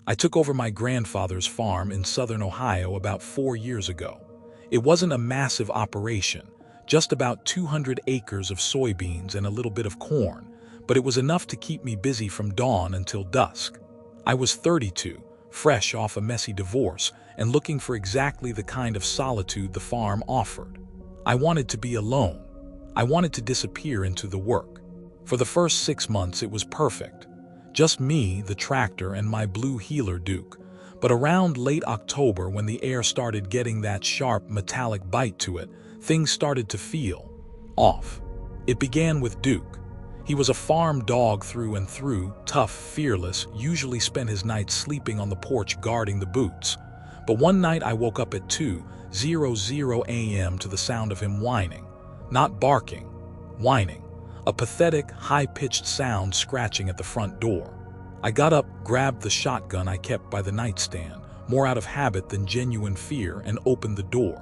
I took over my grandfather's farm in southern Ohio about 4 years ago. It wasn't a massive operation, just about 200 acres of soybeans and a little bit of corn, but it was enough to keep me busy from dawn until dusk. I was 32, fresh off a messy divorce, and looking for exactly the kind of solitude the farm offered. I wanted to be alone. I wanted to disappear into the work. For the first 6 months it was perfect. Just me, the tractor, and my blue heeler Duke. But around late October, when the air started getting that sharp metallic bite to it, things started to feel off. It began with Duke. He was a farm dog through and through, tough, fearless, usually spent his nights sleeping on the porch guarding the boots. But one night I woke up at 2:00 a.m. to the sound of him whining. Not barking, whining. A pathetic, high-pitched sound scratching at the front door. I got up, grabbed the shotgun I kept by the nightstand, more out of habit than genuine fear, and opened the door.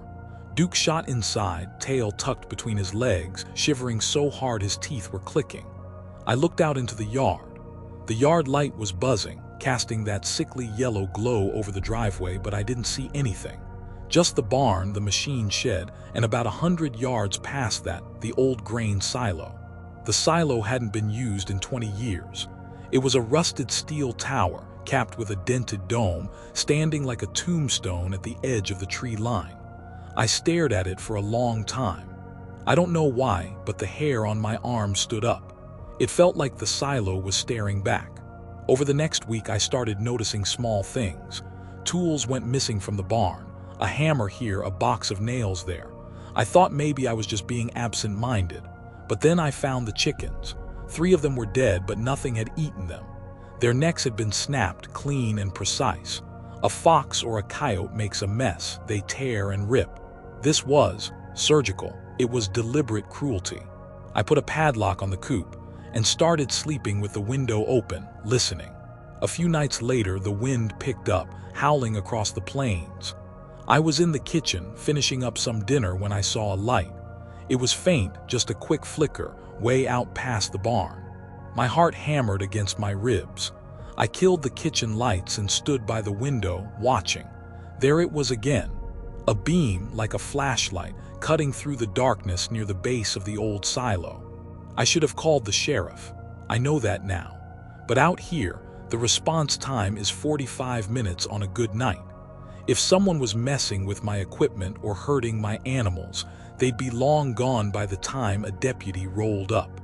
Duke shot inside, tail tucked between his legs, shivering so hard his teeth were clicking. I looked out into the yard. The yard light was buzzing, casting that sickly yellow glow over the driveway, but I didn't see anything. Just the barn, the machine shed, and about 100 yards past that, the old grain silo. The silo hadn't been used in 20 years. It was a rusted steel tower, capped with a dented dome, standing like a tombstone at the edge of the tree line. I stared at it for a long time. I don't know why, but the hair on my arm stood up. It felt like the silo was staring back. Over the next week I started noticing small things. Tools went missing from the barn. A hammer here, a box of nails there. I thought maybe I was just being absent-minded. But then I found the chickens. 3 of them were dead, but nothing had eaten them. Their necks had been snapped, clean and precise. A fox or a coyote makes a mess. They tear and rip. This was surgical. It was deliberate cruelty. I put a padlock on the coop and started sleeping with the window open, listening. A few nights later, the wind picked up, howling across the plains. I was in the kitchen, finishing up some dinner, when I saw a light. It was faint, just a quick flicker, way out past the barn. My heart hammered against my ribs. I killed the kitchen lights and stood by the window, watching. There it was again. A beam, like a flashlight, cutting through the darkness near the base of the old silo. I should have called the sheriff. I know that now. But out here, the response time is 45 minutes on a good night. If someone was messing with my equipment or hurting my animals, they'd be long gone by the time a deputy rolled up.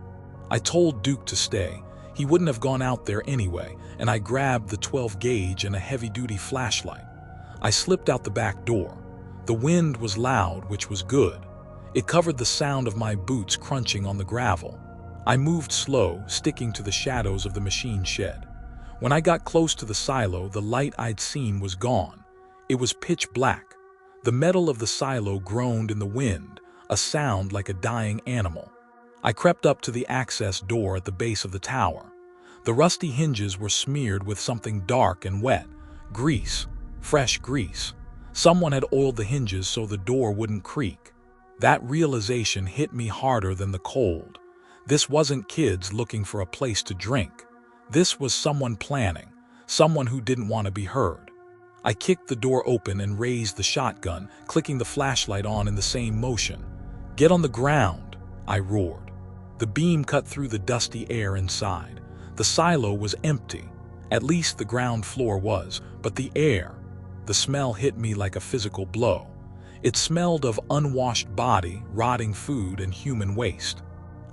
I told Duke to stay. He wouldn't have gone out there anyway, and I grabbed the 12 gauge and a heavy-duty flashlight. I slipped out the back door. The wind was loud, which was good. It covered the sound of my boots crunching on the gravel. I moved slow, sticking to the shadows of the machine shed. When I got close to the silo, the light I'd seen was gone. It was pitch black. The metal of the silo groaned in the wind, a sound like a dying animal. I crept up to the access door at the base of the tower. The rusty hinges were smeared with something dark and wet. Grease. Fresh grease. Someone had oiled the hinges so the door wouldn't creak. That realization hit me harder than the cold. This wasn't kids looking for a place to drink. This was someone planning, someone who didn't want to be heard. I kicked the door open and raised the shotgun, clicking the flashlight on in the same motion. "Get on the ground," I roared. The beam cut through the dusty air inside. The silo was empty. At least the ground floor was, but the air, the smell hit me like a physical blow. It smelled of unwashed body, rotting food, and human waste.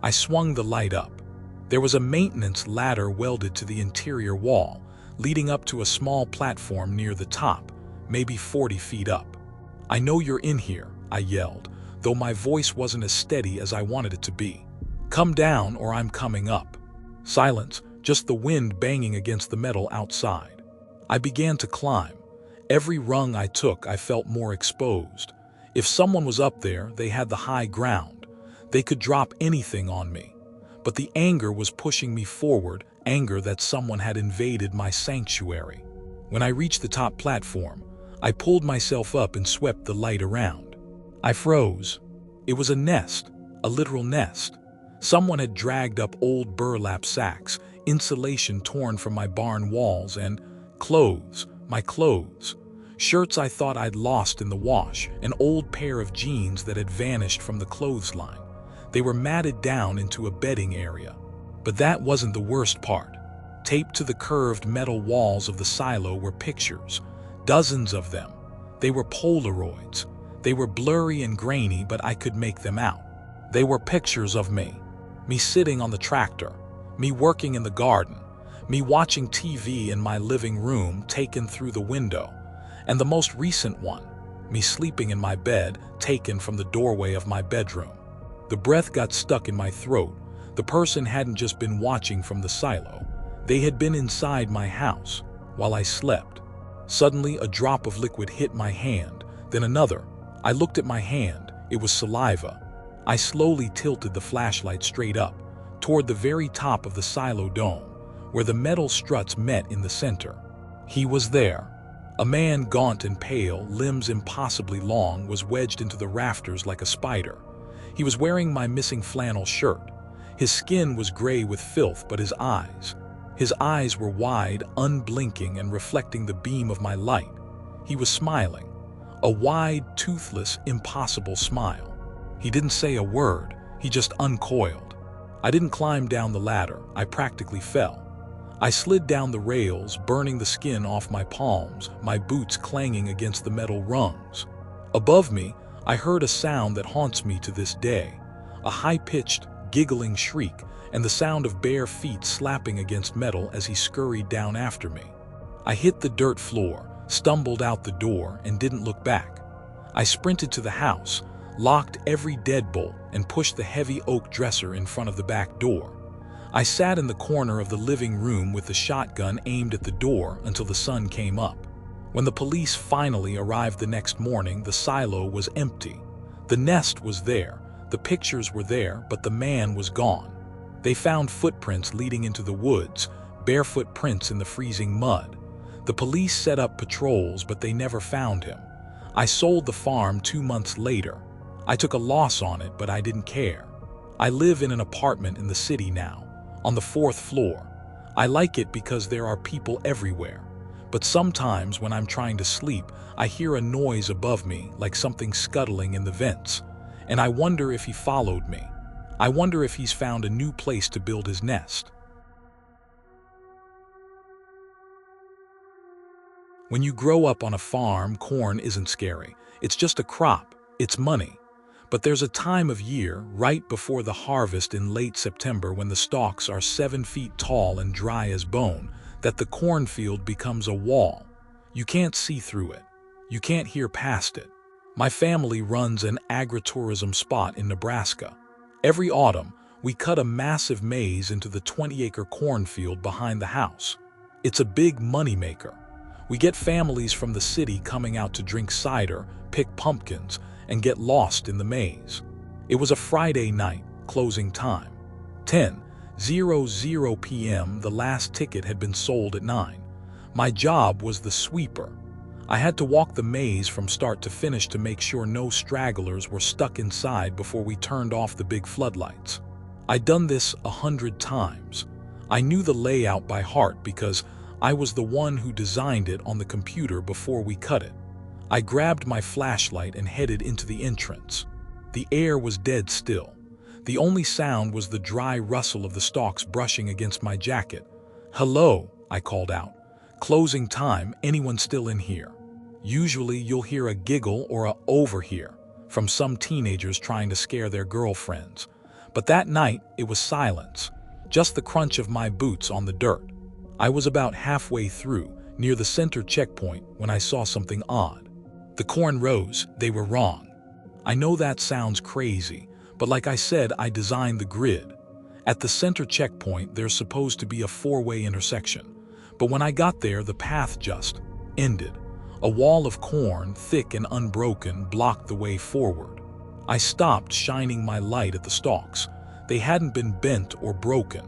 I swung the light up. There was a maintenance ladder welded to the interior wall, leading up to a small platform near the top, maybe 40 feet up. "I know you're in here," I yelled, though my voice wasn't as steady as I wanted it to be. "Come down or I'm coming up." Silence, just the wind banging against the metal outside. I began to climb. Every rung I took, I felt more exposed. If someone was up there, they had the high ground. They could drop anything on me. But the anger was pushing me forward, anger that someone had invaded my sanctuary. When I reached the top platform, I pulled myself up and swept the light around. I froze. It was a nest, a literal nest. Someone had dragged up old burlap sacks, insulation torn from my barn walls, and Clothes, my clothes. Shirts I thought I'd lost in the wash, an old pair of jeans that had vanished from the clothesline. They were matted down into a bedding area. But that wasn't the worst part. Taped to the curved metal walls of the silo were pictures, dozens of them. They were Polaroids. They were blurry and grainy, but I could make them out. They were pictures of me sitting on the tractor, me working in the garden, me watching TV in my living room taken through the window, and the most recent one, me sleeping in my bed taken from the doorway of my bedroom. The breath got stuck in my throat. The person hadn't just been watching from the silo. They had been inside my house while I slept. Suddenly, a drop of liquid hit my hand, then another. I looked at my hand. It was saliva. I slowly tilted the flashlight straight up, toward the very top of the silo dome, where the metal struts met in the center. He was there. A man, gaunt and pale, limbs impossibly long, was wedged into the rafters like a spider. He was wearing my missing flannel shirt. His skin was gray with filth, but his eyes were wide, unblinking, and reflecting the beam of my light. He was smiling. A wide, toothless, impossible smile. He didn't say a word. He just uncoiled. I didn't climb down the ladder. I practically fell. I slid down the rails, burning the skin off my palms, my boots clanging against the metal rungs. Above me, I heard a sound that haunts me to this day. A high-pitched, giggling shriek, and the sound of bare feet slapping against metal as he scurried down after me. I hit the dirt floor, stumbled out the door, and didn't look back. I sprinted to the house, locked every deadbolt, and pushed the heavy oak dresser in front of the back door. I sat in the corner of the living room with the shotgun aimed at the door until the sun came up. When the police finally arrived the next morning, the silo was empty. The nest was there, the pictures were there, but the man was gone. They found footprints leading into the woods, barefoot prints in the freezing mud. The police set up patrols, but they never found him. I sold the farm 2 months later. I took a loss on it, but I didn't care. I live in an apartment in the city now, on the 4th floor. I like it because there are people everywhere. But sometimes when I'm trying to sleep, I hear a noise above me, like something scuttling in the vents. And I wonder if he followed me. I wonder if he's found a new place to build his nest. When you grow up on a farm, corn isn't scary. It's just a crop. It's money. But there's a time of year, right before the harvest in late September, when the stalks are 7 feet tall and dry as bone, that the cornfield becomes a wall. You can't see through it. You can't hear past it. My family runs an agritourism spot in Nebraska. Every autumn, we cut a massive maze into the 20-acre cornfield behind the house. It's a big moneymaker. We get families from the city coming out to drink cider, pick pumpkins, and get lost in the maze. It was a Friday night, closing time. 10:00 p.m. The last ticket had been sold at 9. My job was the sweeper. I had to walk the maze from start to finish to make sure no stragglers were stuck inside before we turned off the big floodlights. I'd done this 100 times. I knew the layout by heart because I was the one who designed it on the computer before we cut it. I grabbed my flashlight and headed into the entrance. The air was dead still. The only sound was the dry rustle of the stalks brushing against my jacket. "Hello," I called out. "Closing time, anyone still in here?" Usually you'll hear a giggle or a "over here" from some teenagers trying to scare their girlfriends. But that night, it was silence, just the crunch of my boots on the dirt. I was about halfway through, near the center checkpoint, when I saw something odd. The corn rows, they were wrong. I know that sounds crazy, but like I said, I designed the grid. At the center checkpoint, there's supposed to be a 4-way intersection. But when I got there, the path just ended. A wall of corn, thick and unbroken, blocked the way forward. I stopped, shining my light at the stalks. They hadn't been bent or broken.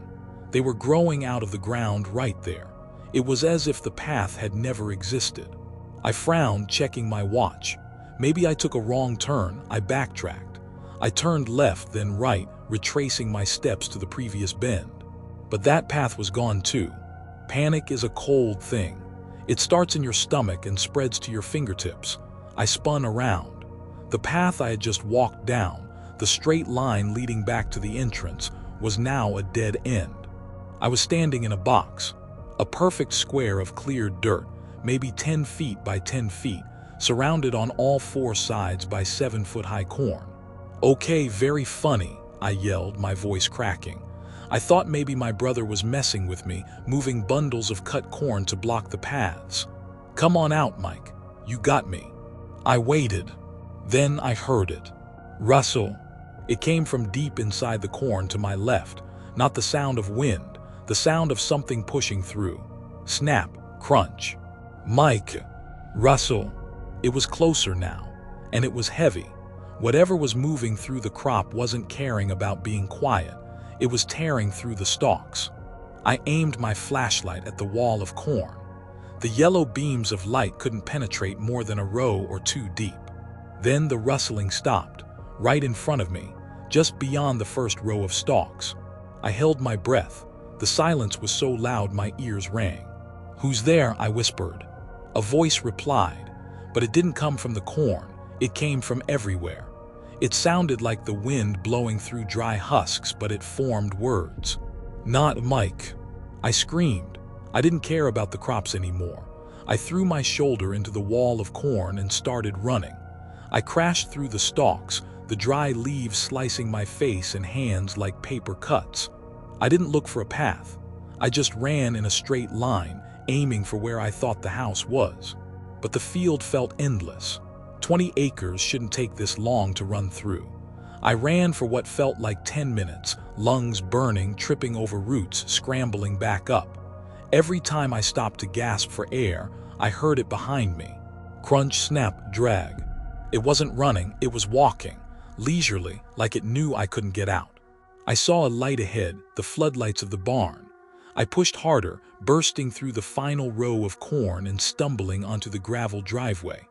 They were growing out of the ground right there. It was as if the path had never existed. I frowned, checking my watch. Maybe I took a wrong turn. I backtracked. I turned left, then right, retracing my steps to the previous bend. But that path was gone too. Panic is a cold thing. It starts in your stomach and spreads to your fingertips. I spun around. The path I had just walked down, the straight line leading back to the entrance, was now a dead end. I was standing in a box, a perfect square of cleared dirt, maybe 10 feet by 10 feet, surrounded on all 4 sides by 7-foot-high corn. "Okay, very funny," I yelled, my voice cracking. I thought maybe my brother was messing with me, moving bundles of cut corn to block the paths. "Come on out, Mike. You got me." I waited. Then I heard it. Rustle. It came from deep inside the corn to my left, not the sound of wind, the sound of something pushing through. Snap, crunch. "Mike." Rustle. It was closer now, and it was heavy. Whatever was moving through the crop wasn't caring about being quiet. It was tearing through the stalks. I aimed my flashlight at the wall of corn. The yellow beams of light couldn't penetrate more than a row or 2 deep. Then the rustling stopped, right in front of me, just beyond the first row of stalks. I held my breath. The silence was so loud my ears rang. "Who's there?" I whispered. A voice replied, but it didn't come from the corn. It came from everywhere. It sounded like the wind blowing through dry husks, but it formed words. "Not Mike." I screamed. I didn't care about the crops anymore. I threw my shoulder into the wall of corn and started running. I crashed through the stalks, the dry leaves slicing my face and hands like paper cuts. I didn't look for a path. I just ran in a straight line, aiming for where I thought the house was. But the field felt endless. 20 acres shouldn't take this long to run through. I ran for what felt like 10 minutes, lungs burning, tripping over roots, scrambling back up. Every time I stopped to gasp for air, I heard it behind me. Crunch, snap, drag. It wasn't running, it was walking, leisurely, like it knew I couldn't get out. I saw a light ahead, the floodlights of the barn. I pushed harder, bursting through the final row of corn and stumbling onto the gravel driveway.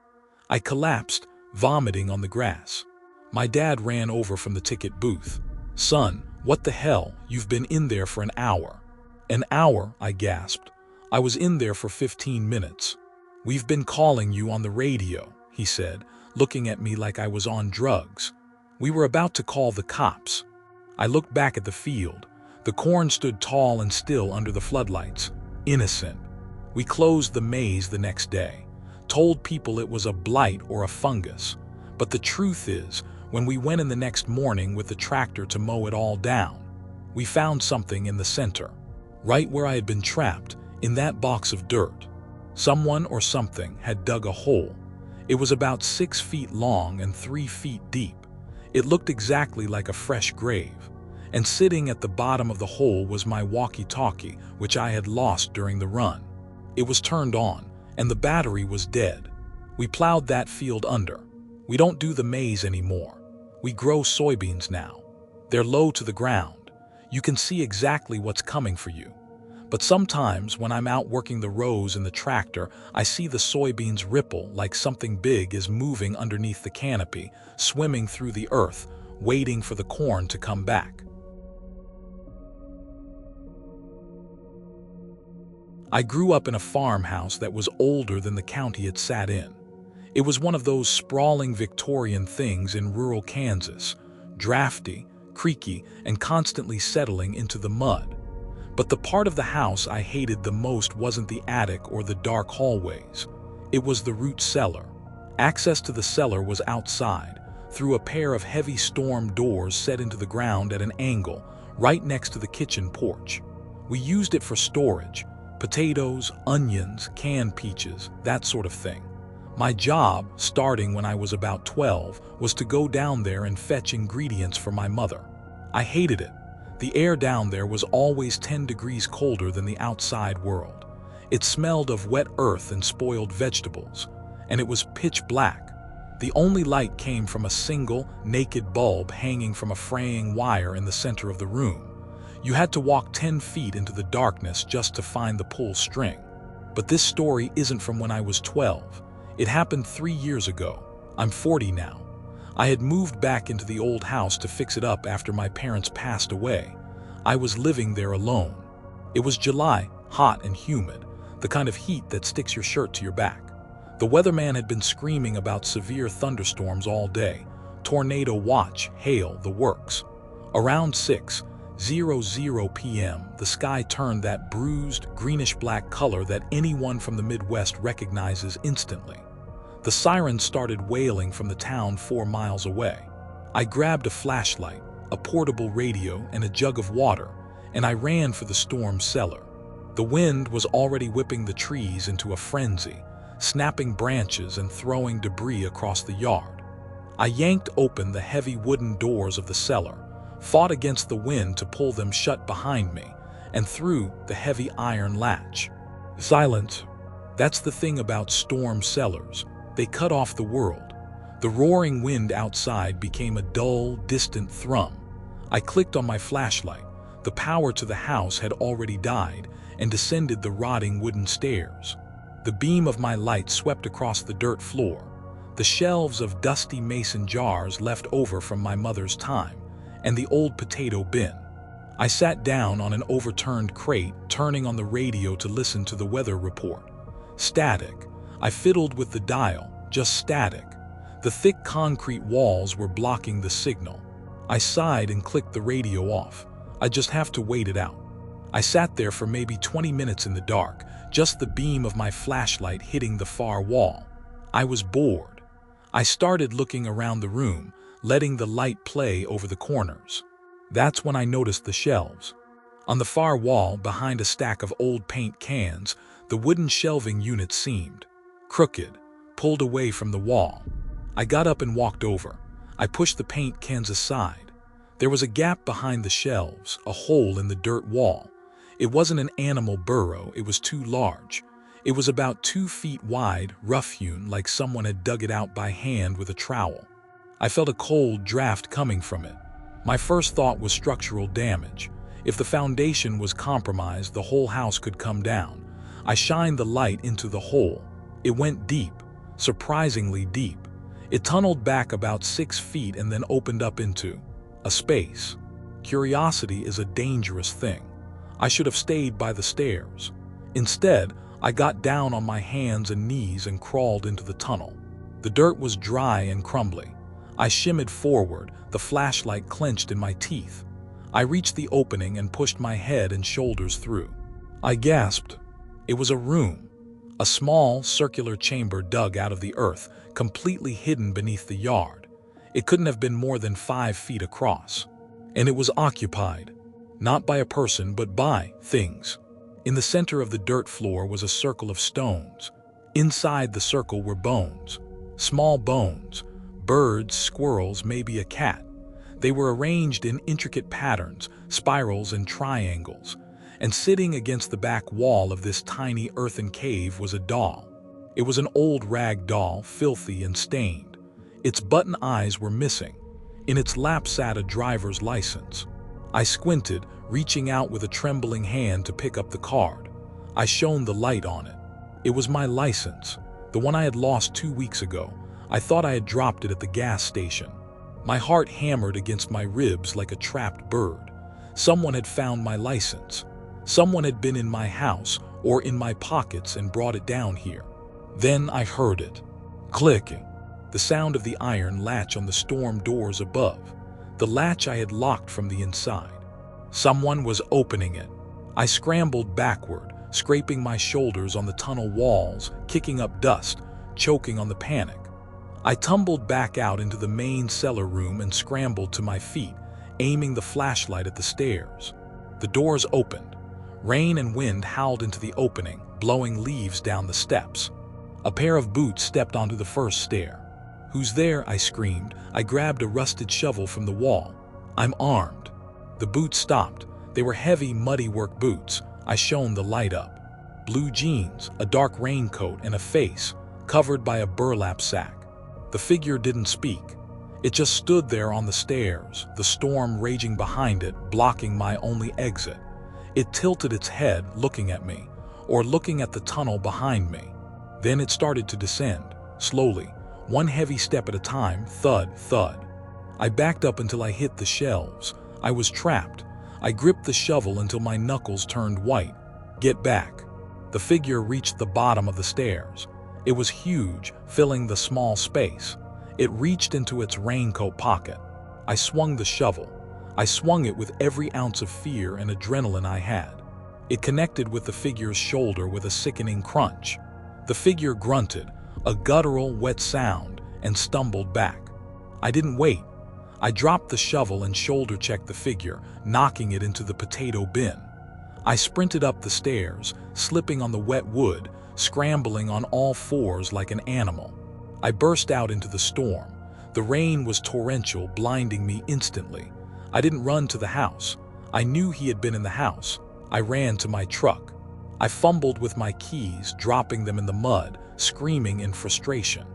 I collapsed, vomiting on the grass. My dad ran over from the ticket booth. "Son, what the hell? You've been in there for an hour." "An hour?" I gasped. "I was in there for 15 minutes. "We've been calling you on the radio," he said, looking at me like I was on drugs. "We were about to call the cops." I looked back at the field. The corn stood tall and still under the floodlights. Innocent. We closed the maze the next day, told people it was a blight or a fungus. But the truth is, when we went in the next morning with the tractor to mow it all down, we found something in the center. Right where I had been trapped, in that box of dirt. Someone or something had dug a hole. It was about 6 feet long and 3 feet deep. It looked exactly like a fresh grave. And sitting at the bottom of the hole was my walkie-talkie, which I had lost during the run. It was turned on, and the battery was dead. We plowed that field under. We don't do the maze anymore. We grow soybeans now. They're low to the ground. You can see exactly what's coming for you. But sometimes when I'm out working the rows in the tractor, I see the soybeans ripple like something big is moving underneath the canopy, swimming through the earth, waiting for the corn to come back. I grew up in a farmhouse that was older than the county it sat in. It was one of those sprawling Victorian things in rural Kansas, drafty, creaky, and constantly settling into the mud. But the part of the house I hated the most wasn't the attic or the dark hallways. It was the root cellar. Access to the cellar was outside, through a pair of heavy storm doors set into the ground at an angle, right next to the kitchen porch. We used it for storage, potatoes, onions, canned peaches, that sort of thing. My job, starting when I was about 12, was to go down there and fetch ingredients for my mother. I hated it. The air down there was always 10 degrees colder than the outside world. It smelled of wet earth and spoiled vegetables, and it was pitch black. The only light came from a single, naked bulb hanging from a fraying wire in the center of the room. You had to walk 10 feet into the darkness just to find the pull string. But this story isn't from when I was 12. It happened 3 years ago. I'm 40 now. I had moved back into the old house to fix it up after my parents passed away. I was living there alone. It was July, hot and humid. the kind of heat that sticks your shirt to your back. The weatherman had been screaming about severe thunderstorms all day, tornado watch, hail, the works. Around 6:00 p.m., the sky turned that bruised, greenish-black color that anyone from the Midwest recognizes instantly. The sirens started wailing from the town 4 miles away. I grabbed a flashlight, a portable radio, and a jug of water, and I ran for the storm cellar. The wind was already whipping the trees into a frenzy, snapping branches and throwing debris across the yard. I yanked open the heavy wooden doors of the cellar, fought against the wind to pull them shut behind me, and threw the heavy iron latch. Silence. That's the thing about storm cellars. They cut off the world. The roaring wind outside became a dull, distant thrum. I clicked on my flashlight. The power to the house had already died and descended the rotting wooden stairs. The beam of my light swept across the dirt floor, the shelves of dusty mason jars left over from my mother's time, and the old potato bin. I sat down on an overturned crate, turning on the radio to listen to the weather report. Static. I fiddled with the dial, just static. The thick concrete walls were blocking the signal. I sighed and clicked the radio off. I just have to wait it out. I sat there for maybe 20 minutes in the dark, just the beam of my flashlight hitting the far wall. I was bored. I started looking around the room, letting the light play over the corners. That's when I noticed the shelves. On the far wall, behind a stack of old paint cans, the wooden shelving unit seemed crooked, pulled away from the wall. I got up and walked over. I pushed the paint cans aside. There was a gap behind the shelves, a hole in the dirt wall. It wasn't an animal burrow, it was too large. It was about 2 feet wide, rough-hewn, like someone had dug it out by hand with a trowel. I felt a cold draft coming from it. My first thought was structural damage. If the foundation was compromised, the whole house could come down. I shined the light into the hole. It went deep, surprisingly deep. It tunneled back about 6 feet and then opened up into a space. Curiosity is a dangerous thing. I should have stayed by the stairs. Instead, I got down on my hands and knees and crawled into the tunnel. The dirt was dry and crumbly. I shimmied forward, the flashlight clenched in my teeth. I reached the opening and pushed my head and shoulders through. I gasped. It was a room, a small, circular chamber dug out of the earth, completely hidden beneath the yard. It couldn't have been more than 5 feet across. And it was occupied, not by a person but by things. In the center of the dirt floor was a circle of stones. Inside the circle were bones, small bones, birds, squirrels, maybe a cat. They were arranged in intricate patterns, spirals and triangles, and sitting against the back wall of this tiny earthen cave was a doll. It was an old rag doll, filthy and stained. Its button eyes were missing. In its lap sat a driver's license. I squinted, reaching out with a trembling hand to pick up the card. I shone the light on it. It was my license, the one I had lost 2 weeks ago. I thought I had dropped it at the gas station. My heart hammered against my ribs like a trapped bird. Someone had found my license. Someone had been in my house or in my pockets and brought it down here. Then I heard it. Clicking. The sound of the iron latch on the storm doors above. The latch I had locked from the inside. Someone was opening it. I scrambled backward, scraping my shoulders on the tunnel walls, kicking up dust, choking on the panic. I tumbled back out into the main cellar room and scrambled to my feet, aiming the flashlight at the stairs. The doors opened. Rain and wind howled into the opening, blowing leaves down the steps. A pair of boots stepped onto the first stair. "Who's there?" I screamed. I grabbed a rusted shovel from the wall. "I'm armed." The boots stopped. They were heavy, muddy work boots. I shone the light up. Blue jeans, a dark raincoat, and a face, covered by a burlap sack. The figure didn't speak. It just stood there on the stairs, the storm raging behind it, blocking my only exit. It tilted its head, looking at me, or looking at the tunnel behind me. Then it started to descend, slowly, one heavy step at a time, thud, thud. I backed up until I hit the shelves. I was trapped. I gripped the shovel until my knuckles turned white. "Get back." The figure reached the bottom of the stairs. It was huge, filling the small space. It reached into its raincoat pocket. I swung the shovel. I swung it with every ounce of fear and adrenaline I had. It connected with the figure's shoulder with a sickening crunch. The figure grunted, a guttural, wet sound, and stumbled back. I didn't wait. I dropped the shovel and shoulder-checked the figure, knocking it into the potato bin. I sprinted up the stairs, slipping on the wet wood, scrambling on all fours like an animal. I burst out into the storm. The rain was torrential, blinding me instantly. I didn't run to the house. I knew he had been in the house. I ran to my truck. I fumbled with my keys, dropping them in the mud, screaming in frustration.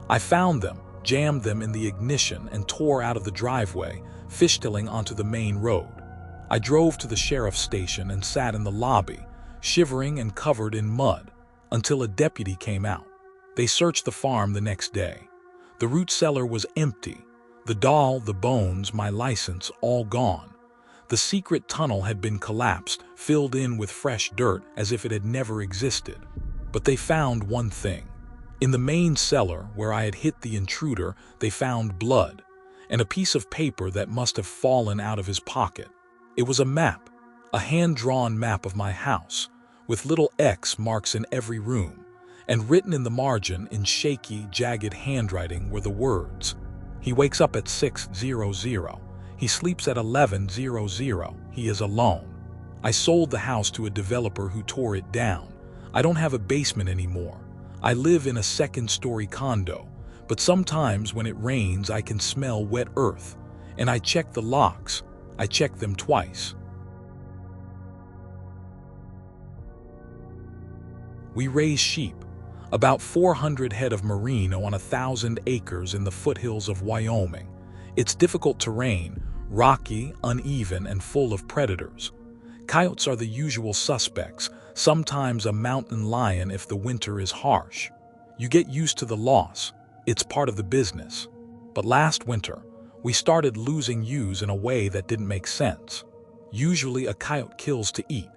I found them, jammed them in the ignition, and tore out of the driveway, fishtailing onto the main road. I drove to the sheriff's station and sat in the lobby, shivering and covered in mud, until a deputy came out. They searched the farm the next day. The root cellar was empty. The doll, the bones, my license, all gone. The secret tunnel had been collapsed, filled in with fresh dirt as if it had never existed. But they found one thing. In the main cellar, where I had hit the intruder, they found blood, and a piece of paper that must have fallen out of his pocket. It was a map, a hand-drawn map of my house, with little X marks in every room, and written in the margin in shaky, jagged handwriting were the words, "He wakes up at 6:00. He sleeps at 11:00. He is alone. I sold the house to a developer who tore it down. I don't have a basement anymore. I live in a second-story condo, but sometimes when it rains I can smell wet earth, and I check the locks. I check them twice." We raise sheep, about 400 head of merino on 1,000 acres in the foothills of Wyoming. It's difficult terrain, rocky, uneven, and full of predators. Coyotes are the usual suspects, sometimes a mountain lion if the winter is harsh. You get used to the loss. It's part of the business. But last winter, we started losing ewes in a way that didn't make sense. Usually a coyote kills to eat.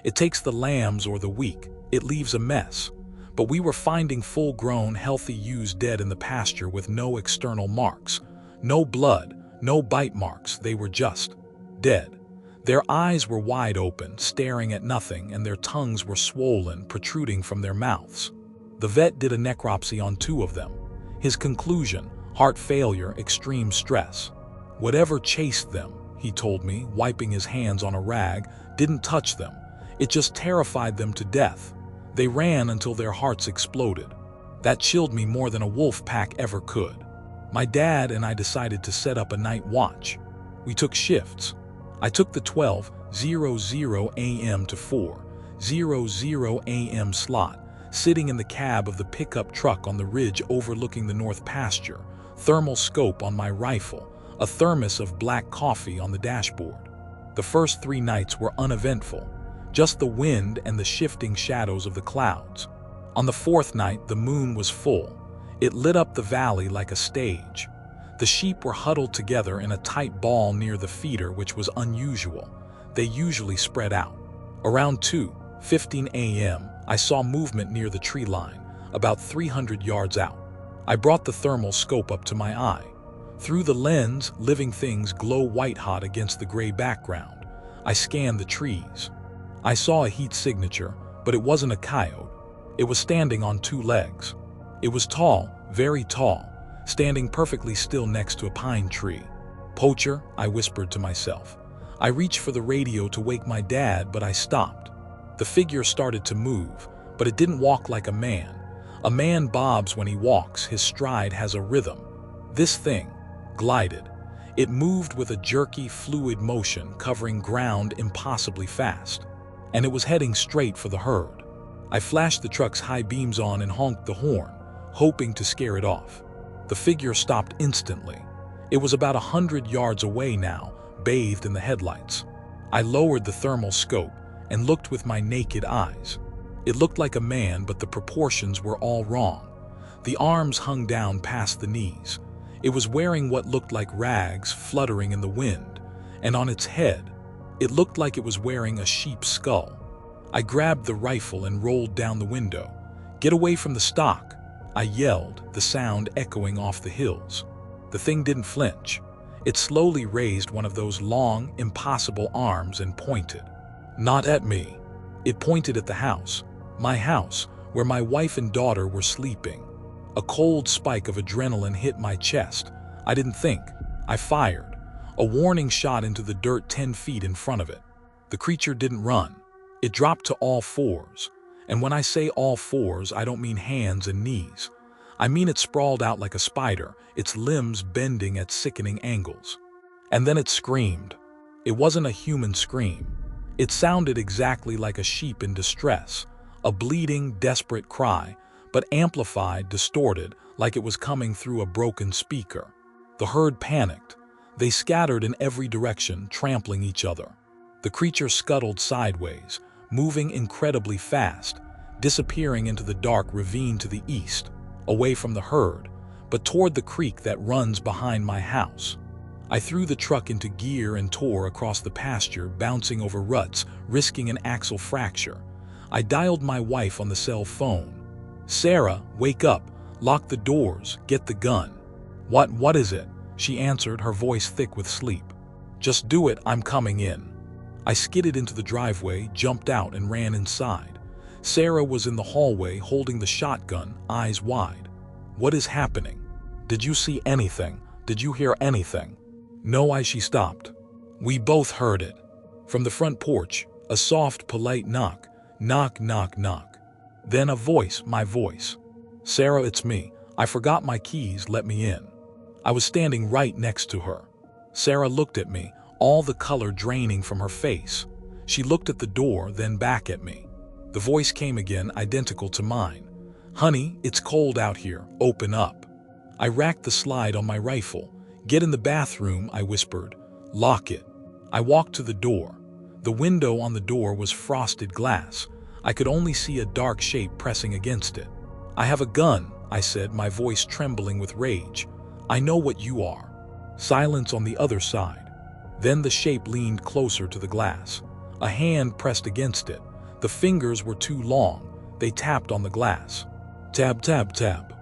It takes the lambs or the weak. It leaves a mess. But we were finding full-grown, healthy ewes dead in the pasture with no external marks. No blood, no bite marks, they were just dead. Their eyes were wide open, staring at nothing, and their tongues were swollen, protruding from their mouths. The vet did a necropsy on 2 of them. His conclusion, heart failure, extreme stress. Whatever chased them, he told me, wiping his hands on a rag, didn't touch them. It just terrified them to death. They ran until their hearts exploded. That chilled me more than a wolf pack ever could. My dad and I decided to set up a night watch. We took shifts. I took the 12:00 a.m. to 4:00 a.m. slot, sitting in the cab of the pickup truck on the ridge overlooking the north pasture, thermal scope on my rifle, a thermos of black coffee on the dashboard. The first 3 nights were uneventful, just the wind and the shifting shadows of the clouds. On the 4th night, the moon was full. It lit up the valley like a stage. The sheep were huddled together in a tight ball near the feeder, which was unusual. They usually spread out. Around 2:15 a.m., I saw movement near the tree line, about 300 yards out. I brought the thermal scope up to my eye. Through the lens, living things glow white-hot against the gray background. I scanned the trees. I saw a heat signature, but it wasn't a coyote. It was standing on 2 legs. It was tall, very tall, standing perfectly still next to a pine tree. "Poacher," I whispered to myself. I reached for the radio to wake my dad, but I stopped. The figure started to move, but it didn't walk like a man. A man bobs when he walks, his stride has a rhythm. This thing glided. It moved with a jerky, fluid motion, covering ground impossibly fast. And it was heading straight for the herd. I flashed the truck's high beams on and honked the horn, hoping to scare it off. The figure stopped instantly. It was about 100 yards away now, bathed in the headlights. I lowered the thermal scope and looked with my naked eyes. It looked like a man, but the proportions were all wrong. The arms hung down past the knees. It was wearing what looked like rags fluttering in the wind, and on its head, it looked like it was wearing a sheep's skull. I grabbed the rifle and rolled down the window. "Get away from the stock," I yelled, the sound echoing off the hills. The thing didn't flinch. It slowly raised one of those long, impossible arms and pointed. Not at me. It pointed at the house, my house, where my wife and daughter were sleeping. A cold spike of adrenaline hit my chest. I didn't think. I fired. A warning shot into the dirt 10 feet in front of it. The creature didn't run. It dropped to all fours. And when I say all fours, I don't mean hands and knees. I mean it sprawled out like a spider, its limbs bending at sickening angles. And then it screamed. It wasn't a human scream. It sounded exactly like a sheep in distress, a bleeding, desperate cry, but amplified, distorted, like it was coming through a broken speaker. The herd panicked. They scattered in every direction, trampling each other. The creature scuttled sideways, moving incredibly fast, disappearing into the dark ravine to the east, away from the herd, but toward the creek that runs behind my house. I threw the truck into gear and tore across the pasture, bouncing over ruts, risking an axle fracture. I dialed my wife on the cell phone. "Sarah, wake up, lock the doors, get the gun." What is it?" she answered, her voice thick with sleep. "Just do it, I'm coming in." I skidded into the driveway, jumped out, and ran inside. Sarah was in the hallway holding the shotgun, eyes wide. "What is happening? Did you see anything? Did you hear anything?" "No, she stopped." We both heard it. From the front porch, a soft, polite knock. Knock, knock, knock. Then a voice, my voice. "Sarah, it's me. I forgot my keys, let me in." I was standing right next to her. Sarah looked at me, all the color draining from her face. She looked at the door, then back at me. The voice came again, identical to mine. "Honey, it's cold out here, open up." I racked the slide on my rifle. "Get in the bathroom," I whispered. "Lock it." I walked to the door. The window on the door was frosted glass. I could only see a dark shape pressing against it. "I have a gun," I said, my voice trembling with rage. "I know what you are." Silence on the other side. Then the shape leaned closer to the glass. A hand pressed against it. The fingers were too long. They tapped on the glass. Tab, tab, tab.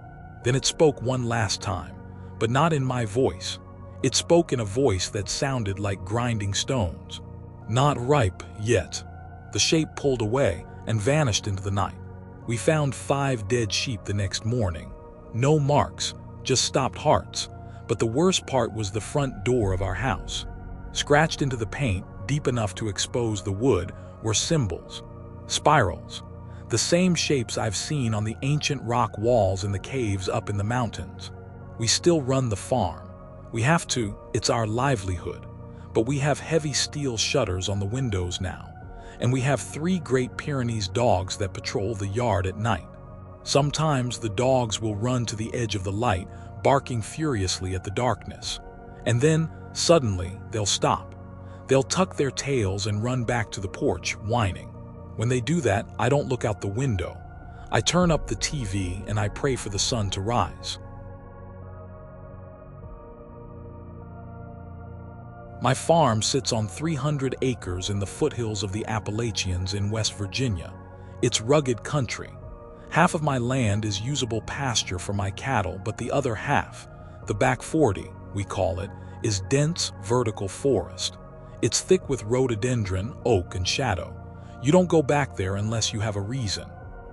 Then it spoke one last time, but not in my voice. It spoke in a voice that sounded like grinding stones. "Not ripe yet." The shape pulled away and vanished into the night. We found 5 dead sheep the next morning. No marks, just stopped hearts. But the worst part was the front door of our house. Scratched into the paint, deep enough to expose the wood, were symbols. Spirals. The same shapes I've seen on the ancient rock walls in the caves up in the mountains. We still run the farm. We have to, it's our livelihood. But we have heavy steel shutters on the windows now. And we have 3 Great Pyrenees dogs that patrol the yard at night. Sometimes the dogs will run to the edge of the light, barking furiously at the darkness. And then, suddenly, they'll stop. They'll tuck their tails and run back to the porch, whining. When they do that, I don't look out the window. I turn up the TV and I pray for the sun to rise. My farm sits on 300 acres in the foothills of the Appalachians in West Virginia. It's rugged country. Half of my land is usable pasture for my cattle, but the other half, the back 40, we call it, is dense, vertical forest. It's thick with rhododendron, oak, and shadow. You don't go back there unless you have a reason.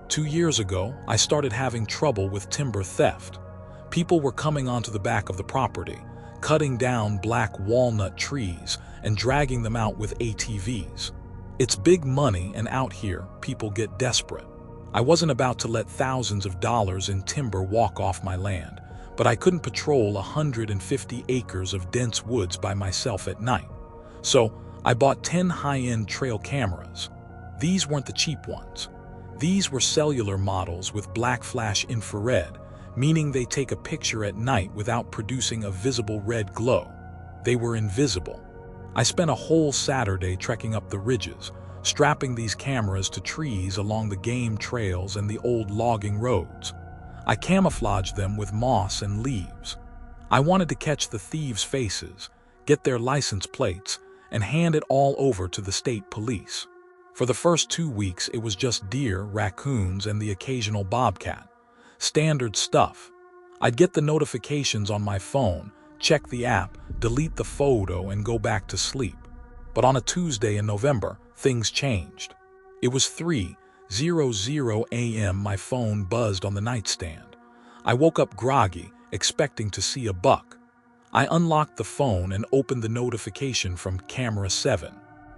2 years ago, I started having trouble with timber theft. People were coming onto the back of the property, cutting down black walnut trees and dragging them out with ATVs. It's big money, and out here, people get desperate. I wasn't about to let thousands of dollars in timber walk off my land, but I couldn't patrol 150 acres of dense woods by myself at night. So I bought 10 high-end trail cameras. These weren't the cheap ones. These were cellular models with black flash infrared, meaning they take a picture at night without producing a visible red glow. They were invisible. I spent a whole Saturday trekking up the ridges, strapping these cameras to trees along the game trails and the old logging roads. I camouflaged them with moss and leaves. I wanted to catch the thieves' faces, get their license plates, and hand it all over to the state police. For the first 2 weeks, it was just deer, raccoons, and the occasional bobcat. Standard stuff. I'd get the notifications on my phone, check the app, delete the photo, and go back to sleep. But on a Tuesday in November, things changed. It was 3:00 a.m. My phone buzzed on the nightstand. I woke up groggy, expecting to see a buck. I unlocked the phone and opened the notification from Camera 7.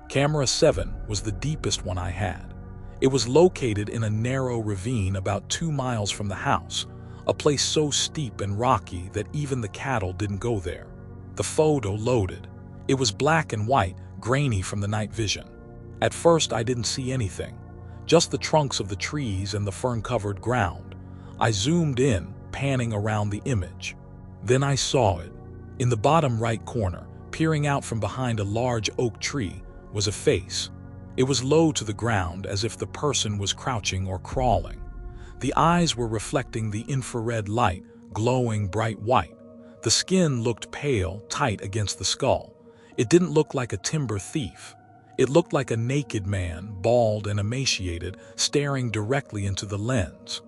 Camera 7 was the deepest one I had. It was located in a narrow ravine about 2 miles from the house, a place so steep and rocky that even the cattle didn't go there. The photo loaded. It was black and white, grainy from the night vision. At first, I didn't see anything, just the trunks of the trees and the fern-covered ground. I zoomed in, panning around the image. Then I saw it. In the bottom right corner, peering out from behind a large oak tree, was a face. It was low to the ground, as if the person was crouching or crawling. The eyes were reflecting the infrared light, glowing bright white. The skin looked pale, tight against the skull. It didn't look like a timber thief. It looked like a naked man, bald and emaciated, staring directly into the lens.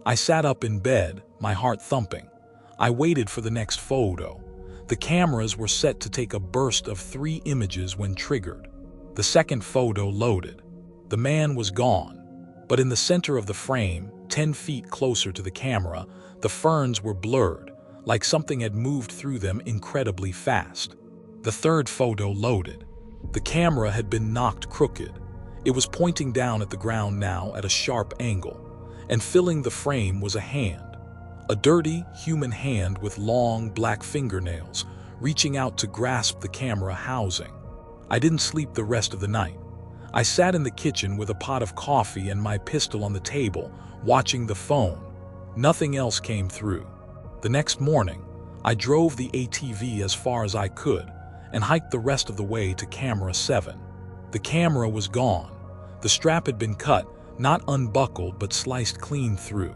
I sat up in bed, my heart thumping. I waited for the next photo. The cameras were set to take a burst of 3 images when triggered. The second photo loaded. The man was gone, but in the center of the frame, 10 feet closer to the camera, the ferns were blurred, like something had moved through them incredibly fast. The third photo loaded. The camera had been knocked crooked. It was pointing down at the ground now at a sharp angle, and filling the frame was a hand. A dirty, human hand with long, black fingernails, reaching out to grasp the camera housing. I didn't sleep the rest of the night. I sat in the kitchen with a pot of coffee and my pistol on the table, watching the phone. Nothing else came through. The next morning, I drove the ATV as far as I could and hiked the rest of the way to Camera 7. The camera was gone. The strap had been cut, not unbuckled but sliced clean through.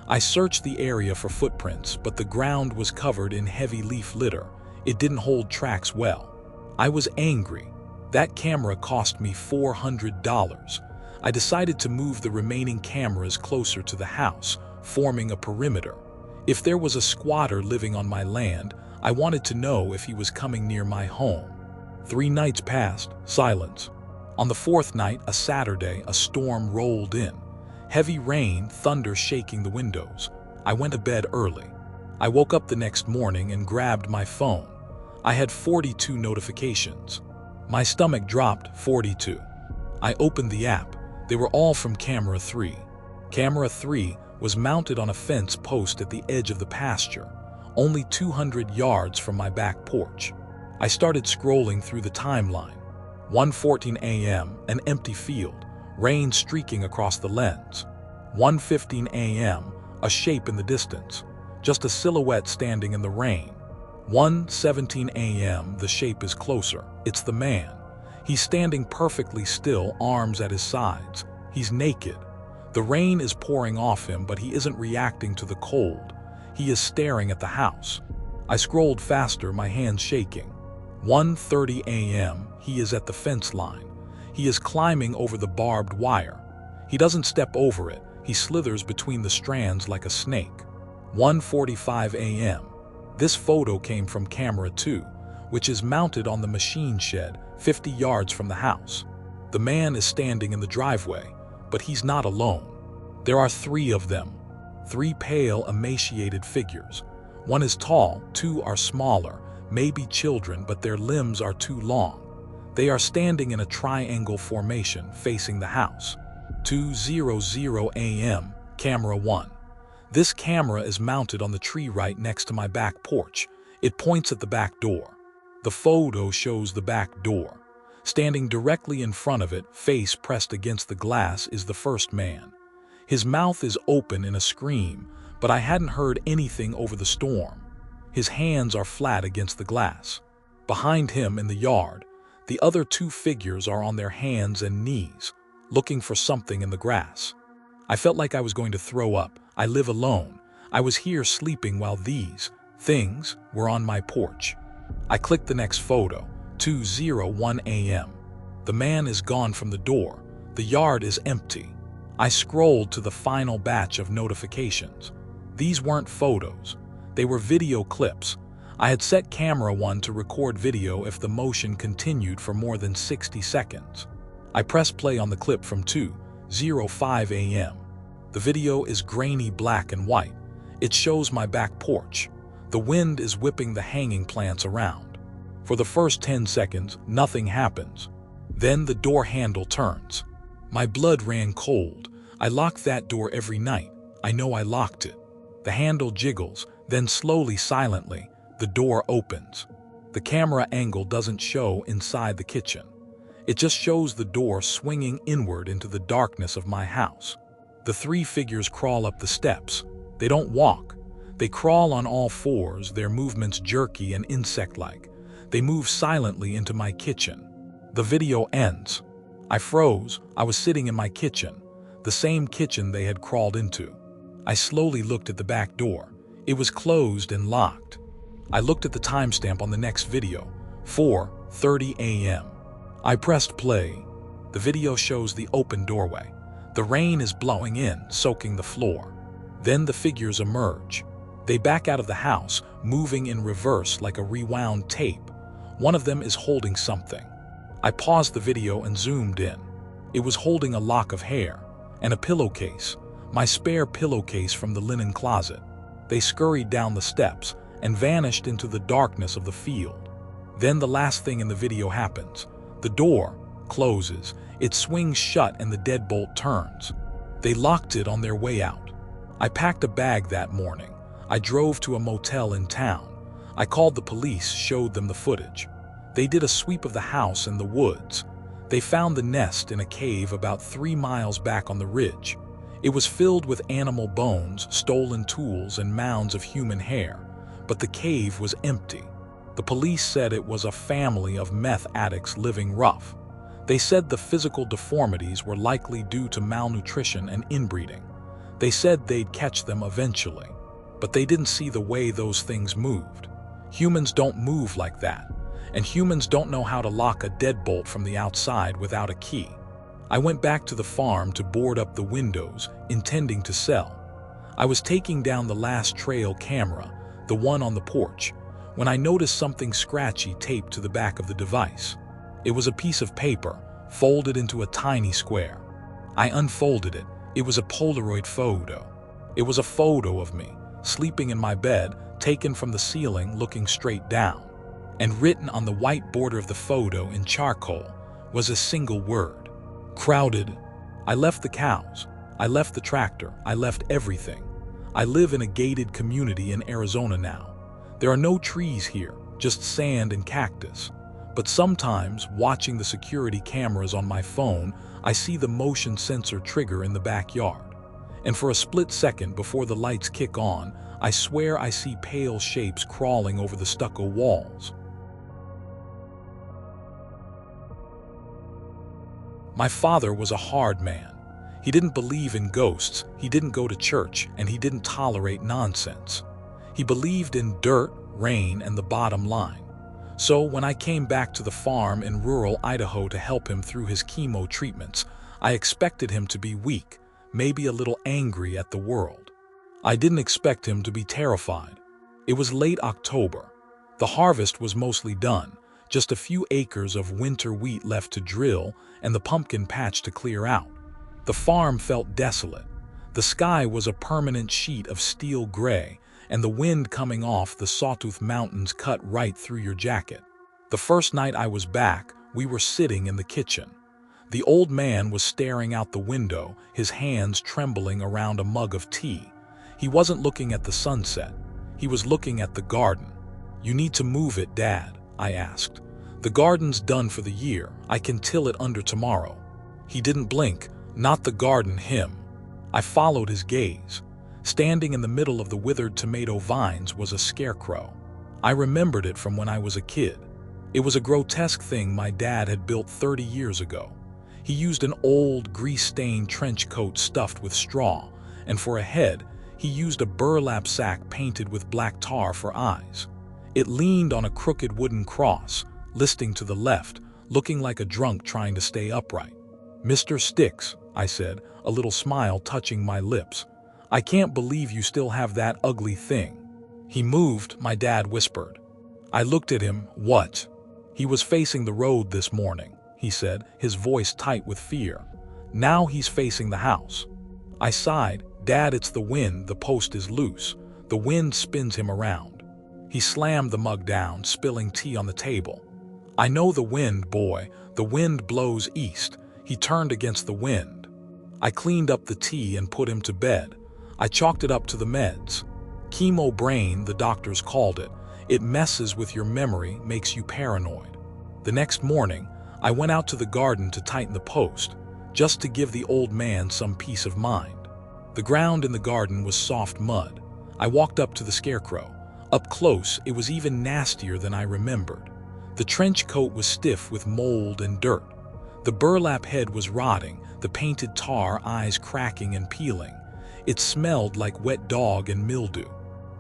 I searched the area for footprints, but the ground was covered in heavy leaf litter. It didn't hold tracks well. I was angry. That camera cost me $400. I decided to move the remaining cameras closer to the house, forming a perimeter. If there was a squatter living on my land, I wanted to know if he was coming near my home. 3 nights passed, silence. On the 4th night, a Saturday, a storm rolled in. Heavy rain, thunder shaking the windows. I went to bed early. I woke up the next morning and grabbed my phone. I had 42 notifications. My stomach dropped. 42. I opened the app. They were all from Camera 3. Camera 3 was mounted on a fence post at the edge of the pasture, only 200 yards from my back porch. I started scrolling through the timeline. 1:14 a.m., an empty field, rain streaking across the lens. 1:15 a.m., a shape in the distance, just a silhouette standing in the rain. 1:17 a.m., the shape is closer. It's the man. He's standing perfectly still, arms at his sides. He's naked. The rain is pouring off him, but he isn't reacting to the cold. He is staring at the house. I scrolled faster, my hands shaking. 1:30 a.m., he is at the fence line. He is climbing over the barbed wire. He doesn't step over it. He slithers between the strands like a snake. 1:45 a.m. This photo came from Camera 2, which is mounted on the machine shed 50 yards from the house. The man is standing in the driveway, but he's not alone. There are 3 of them. 3 pale, emaciated figures. 1 is tall, 2 are smaller, maybe children, but their limbs are too long. They are standing in a triangle formation facing the house. 2:00 a.m., Camera 1. This camera is mounted on the tree right next to my back porch. It points at the back door. The photo shows the back door. Standing directly in front of it, face pressed against the glass, is the first man. His mouth is open in a scream, but I hadn't heard anything over the storm. His hands are flat against the glass. Behind him in the yard, the other 2 figures are on their hands and knees, looking for something in the grass. I felt like I was going to throw up. I live alone. I was here sleeping while these things were on my porch. I clicked the next photo, 2:01 a.m. The man is gone from the door. The yard is empty. I scrolled to the final batch of notifications. These weren't photos. They were video clips. I had set camera 1 to record video if the motion continued for more than 60 seconds. I pressed play on the clip from 2:05 a.m. The video is grainy black and white. It shows my back porch. The wind is whipping the hanging plants around. For the first 10 seconds, nothing happens. Then the door handle turns. My blood ran cold. I lock that door every night. I know I locked it. The handle jiggles, then slowly, silently, the door opens. The camera angle doesn't show inside the kitchen. It just shows the door swinging inward into the darkness of my house. The 3 figures crawl up the steps. They don't walk. They crawl on all fours, their movements jerky and insect-like. They move silently into my kitchen. The video ends. I froze. I was sitting in my kitchen, the same kitchen they had crawled into. I slowly looked at the back door. It was closed and locked. I looked at the timestamp on the next video, 4:30 a.m. I pressed play. The video shows the open doorway. The rain is blowing in, soaking the floor. Then the figures emerge. They back out of the house, moving in reverse like a rewound tape. One of them is holding something. I paused the video and zoomed in. It was holding a lock of hair and a pillowcase, my spare pillowcase from the linen closet. They scurried down the steps and vanished into the darkness of the field. Then the last thing in the video happens. The door closes, it swings shut, and the deadbolt turns. They locked it on their way out. I packed a bag that morning. I drove to a motel in town. I called the police, showed them the footage. They did a sweep of the house and the woods. They found the nest in a cave about 3 miles back on the ridge. It was filled with animal bones, stolen tools, and mounds of human hair. But the cave was empty. The police said it was a family of meth addicts living rough. They said the physical deformities were likely due to malnutrition and inbreeding. They said they'd catch them eventually. But they didn't see the way those things moved. Humans don't move like that. And humans don't know how to lock a deadbolt from the outside without a key. I went back to the farm to board up the windows, intending to sell. I was taking down the last trail camera, the one on the porch, when I noticed something scratchy taped to the back of the device. It was a piece of paper, folded into a tiny square. I unfolded it. It was a Polaroid photo. It was a photo of me, sleeping in my bed, taken from the ceiling, looking straight down. And written on the white border of the photo in charcoal was a single word: crowded. I left the cows. I left the tractor. I left everything. I live in a gated community in Arizona now. There are no trees here, just sand and cactus. But sometimes, watching the security cameras on my phone, I see the motion sensor trigger in the backyard. And for a split second before the lights kick on, I swear I see pale shapes crawling over the stucco walls. My father was a hard man. He didn't believe in ghosts, he didn't go to church, and he didn't tolerate nonsense. He believed in dirt, rain, and the bottom line. So when I came back to the farm in rural Idaho to help him through his chemo treatments, I expected him to be weak, maybe a little angry at the world. I didn't expect him to be terrified. It was late October. The harvest was mostly done. Just a few acres of winter wheat left to drill and the pumpkin patch to clear out. The farm felt desolate. The sky was a permanent sheet of steel gray, and the wind coming off the Sawtooth Mountains cut right through your jacket. The first night I was back, we were sitting in the kitchen. The old man was staring out the window, his hands trembling around a mug of tea. He wasn't looking at the sunset. He was looking at the garden. "You need to move it, Dad," I asked. "The garden's done for the year. I can till it under tomorrow." He didn't blink, not the garden, him. I followed his gaze. Standing in the middle of the withered tomato vines was a scarecrow. I remembered it from when I was a kid. It was a grotesque thing my dad had built 30 years ago. He used an old, grease-stained trench coat stuffed with straw, and for a head, he used a burlap sack painted with black tar for eyes. It leaned on a crooked wooden cross, listing to the left, looking like a drunk trying to stay upright. "Mr. Sticks," I said, a little smile touching my lips. "I can't believe you still have that ugly thing." "He moved," my dad whispered. I looked at him. "What?" "He was facing the road this morning," he said, his voice tight with fear. "Now he's facing the house." I sighed. "Dad, it's the wind. The post is loose. The wind spins him around." He slammed the mug down, spilling tea on the table. "I know the wind, boy. The wind blows east." He turned against the wind. I cleaned up the tea and put him to bed. I chalked it up to the meds. Chemo brain, the doctors called it. It messes with your memory, makes you paranoid. The next morning, I went out to the garden to tighten the post, just to give the old man some peace of mind. The ground in the garden was soft mud. I walked up to the Scarecrow. Up close, it was even nastier than I remembered. The trench coat was stiff with mold and dirt. The burlap head was rotting, the painted tar eyes cracking and peeling. It smelled like wet dog and mildew.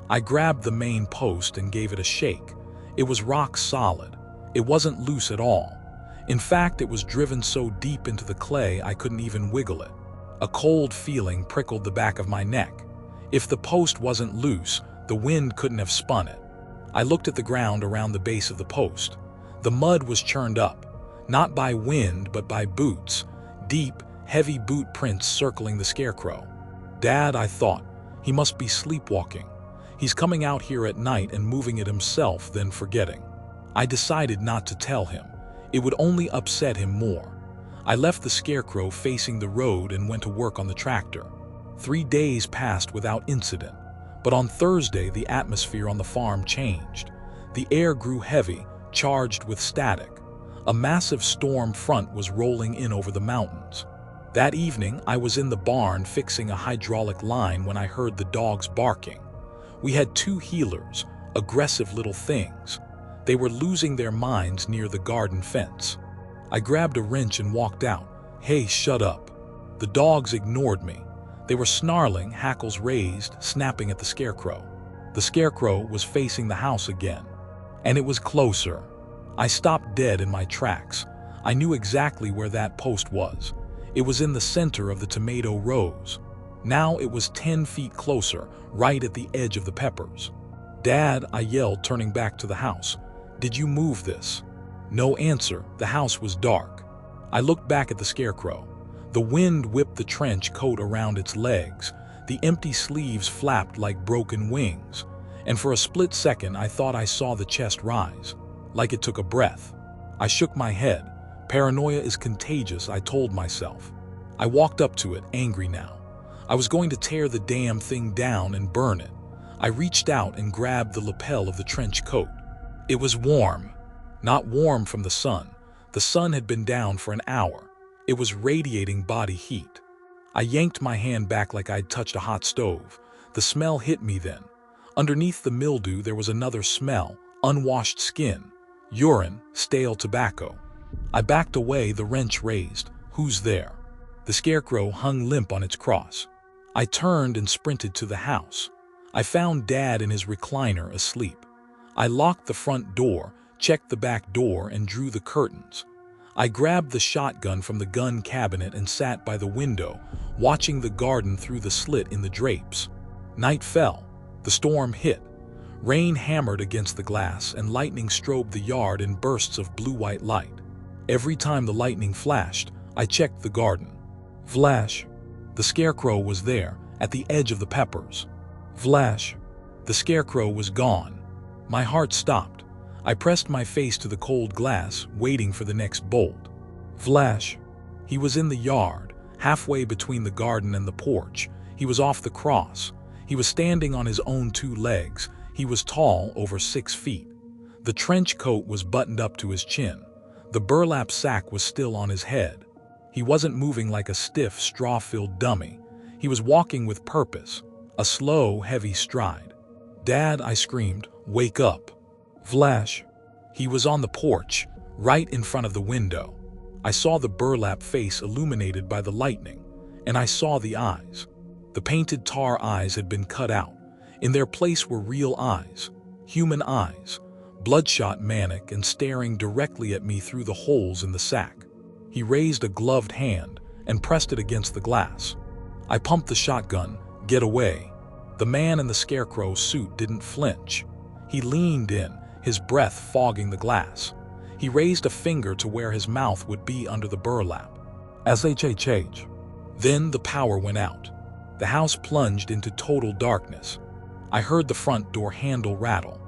I grabbed the main post and gave it a shake. It was rock solid. It wasn't loose at all. In fact, it was driven so deep into the clay I couldn't even wiggle it. A cold feeling prickled the back of my neck. If the post wasn't loose, the wind couldn't have spun it. I looked at the ground around the base of the post. The mud was churned up, not by wind but by boots, deep, heavy boot prints circling the Scarecrow. "Dad," I thought, "he must be sleepwalking. He's coming out here at night and moving it himself, then forgetting." I decided not to tell him. It would only upset him more. I left the Scarecrow facing the road and went to work on the tractor. 3 days passed without incident, but on Thursday the atmosphere on the farm changed. The air grew heavy, charged with static. A massive storm front was rolling in over the mountains. That evening, I was in the barn fixing a hydraulic line when I heard the dogs barking. We had 2 healers, aggressive little things. They were losing their minds near the garden fence. I grabbed a wrench and walked out. "Hey, shut up." The dogs ignored me. They were snarling, hackles raised, snapping at the Scarecrow. The Scarecrow was facing the house again. And it was closer. I stopped dead in my tracks. I knew exactly where that post was. It was in the center of the tomato rows. Now it was 10 feet closer, right at the edge of the peppers. "Dad," I yelled, turning back to the house. "Did you move this?" No answer. The house was dark. I looked back at the Scarecrow. The wind whipped the trench coat around its legs. The empty sleeves flapped like broken wings. And for a split second, I thought I saw the chest rise, like it took a breath. I shook my head. Paranoia is contagious, I told myself. I walked up to it, angry now. I was going to tear the damn thing down and burn it. I reached out and grabbed the lapel of the trench coat. It was warm. Not warm from the sun. The sun had been down for an hour. It was radiating body heat. I yanked my hand back like I'd touched a hot stove. The smell hit me then. Underneath the mildew there was another smell, unwashed skin, urine, stale tobacco. I backed away, the wrench raised. "Who's there?" The Scarecrow hung limp on its cross. I turned and sprinted to the house. I found Dad in his recliner, asleep. I locked the front door, checked the back door, and drew the curtains. I grabbed the shotgun from the gun cabinet and sat by the window, watching the garden through the slit in the drapes. Night fell. The storm hit. Rain hammered against the glass, and lightning strobed the yard in bursts of blue-white light. Every time the lightning flashed, I checked the garden. Flash. The Scarecrow was there, at the edge of the peppers. Flash. The Scarecrow was gone. My heart stopped. I pressed my face to the cold glass, waiting for the next bolt. Flash. He was in the yard, halfway between the garden and the porch. He was off the cross. He was standing on his own 2 legs. He was tall, over 6 feet. The trench coat was buttoned up to his chin. The burlap sack was still on his head. He wasn't moving like a stiff, straw-filled dummy. He was walking with purpose, a slow, heavy stride. "Dad," I screamed, "wake up." Flash. He was on the porch, right in front of the window. I saw the burlap face illuminated by the lightning, and I saw the eyes. The painted tar eyes had been cut out. In their place were real eyes, human eyes, bloodshot, manic, and staring directly at me through the holes in the sack. He raised a gloved hand and pressed it against the glass. I pumped the shotgun. Get away. The man in the Scarecrow suit didn't flinch. He leaned in, his breath fogging the glass. He raised a finger to where his mouth would be under the burlap. SHHH. Then the power went out. The house plunged into total darkness. I heard the front door handle rattle,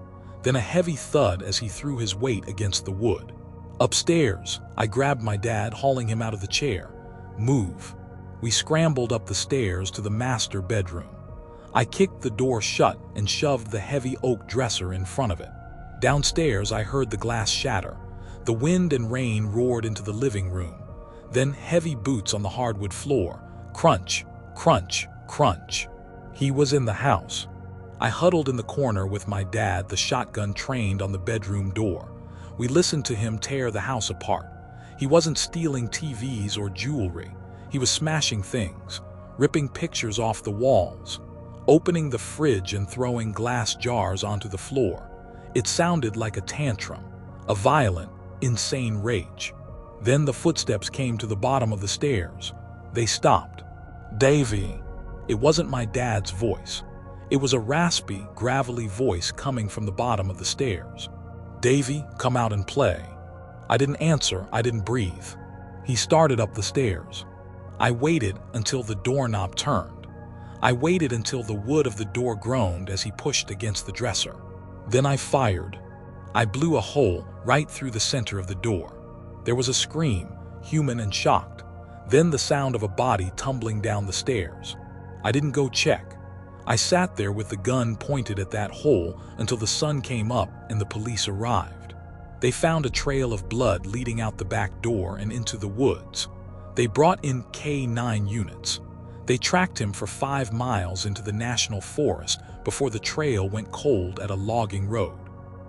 then a heavy thud as he threw his weight against the wood. Upstairs, I grabbed my dad, hauling him out of the chair. Move. We scrambled up the stairs to the master bedroom. I kicked the door shut and shoved the heavy oak dresser in front of it. Downstairs, I heard the glass shatter. The wind and rain roared into the living room. Then heavy boots on the hardwood floor. Crunch, crunch, crunch. He was in the house. I huddled in the corner with my dad, the shotgun trained on the bedroom door. We listened to him tear the house apart. He wasn't stealing TVs or jewelry. He was smashing things, ripping pictures off the walls, opening the fridge and throwing glass jars onto the floor. It sounded like a tantrum, a violent, insane rage. Then the footsteps came to the bottom of the stairs. They stopped. Davy. It wasn't my dad's voice. It was a raspy, gravelly voice coming from the bottom of the stairs. Davy, come out and play. I didn't answer, I didn't breathe. He started up the stairs. I waited until the doorknob turned. I waited until the wood of the door groaned as he pushed against the dresser. Then I fired. I blew a hole right through the center of the door. There was a scream, human and shocked. Then the sound of a body tumbling down the stairs. I didn't go check. I sat there with the gun pointed at that hole until the sun came up and the police arrived. They found a trail of blood leading out the back door and into the woods. They brought in K-9 units. They tracked him for 5 miles into the national forest before the trail went cold at a logging road.